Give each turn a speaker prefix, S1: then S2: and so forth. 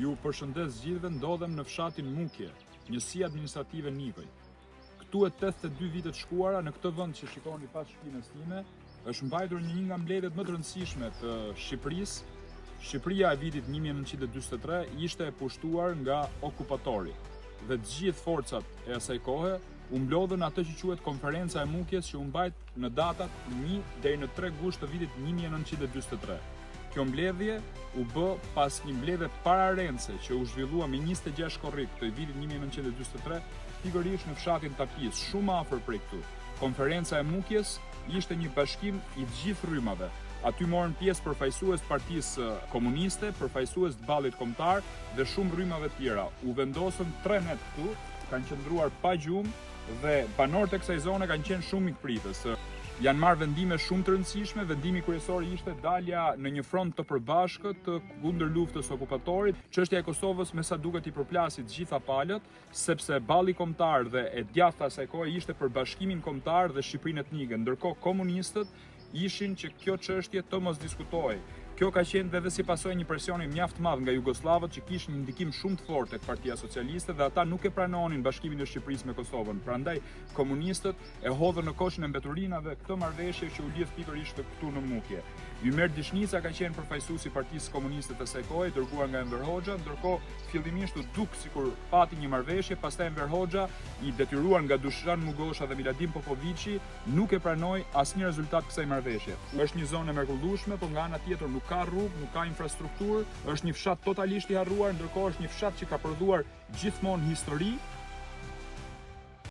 S1: Ju përshëndes gjithëve, ndodhem në fshatin Mukje, njësia administrative Nikoj. Këtu e 82 vitet shkuara, në këtë vend që shikoni pas shpinës time, është mbajtur një nga mbledhjet më të rëndësishme të Shqipërisë. Shqipëria e vitit 1943 ishte e pushtuar nga okupatori dhe të gjithë forcat e asaj kohe u mblodhën atë që quhet Konferenca e Mukjes, që u mbajt në datat 1 deri në 3 gusht të vitit 1943. Kjo mbledhje u bë pas një mbledhje pararendse që u zhvillua me 26 korrik të vitit 1943, pikërisht në fshatin Tapis, shumë afër prej këtu. Konferenca e Mukjes ishte një bashkim i gjithë rrymave. Aty morën pjesë përfaqësues të Partisë Komuniste, përfaqësues të Ballit Kombëtar dhe shumë rrymave të tjera. U vendosën 3 net këtu, kanë qëndruar pa gjumë dhe banorët e kësaj zone kanë qenë shumë mikpritës. Janë marrë vendime shumë të rëndësishme. Vendimi kryesor ishte dalja në një front të përbashkët kundër luftës okupatorit. Çështja e Kosovës me sa duket i përplasi të gjitha palët, sepse Balli Kombëtar dhe e djathta asaj kohe ishte për bashkimin kombëtar dhe Shqipërinë etnike, ndërkohë komunistët ishin që kjo çështje të mos diskutohej. Kjo ka qenë edhe si pasojë një presioni mjaft madh nga jugoslavët që kishin një ndikim shumë të fortë tek Partia Socialiste dhe ata nuk e pranonin bashkimin e Shqipërisë me Kosovën. Prandaj komunistët e hodhën në koshin e mbeturinave këtë marrëveshje që u lidh pikërisht këtu në Mukje. Ymer Dishnica ka qenë përfaqësuesi i Partisë Komuniste të asaj kohe, dërguar nga Enver Hoxha, ndërkohë fillimisht u duk sikur pati një marrëveshje, pastaj Enver Hoxha, i detyruar nga Dušan Mugosha dhe Miladin Popovići, nuk e pranoi asnjë rezultat kësaj marrëveshje. Është një zonë e mrekullueshme, por nga ana tjetër nuk ka rrugë, nuk ka infrastrukturë, është një fshat totalisht i harruar, ndërkohë është një fshat që ka prodhuar gjithmonë histori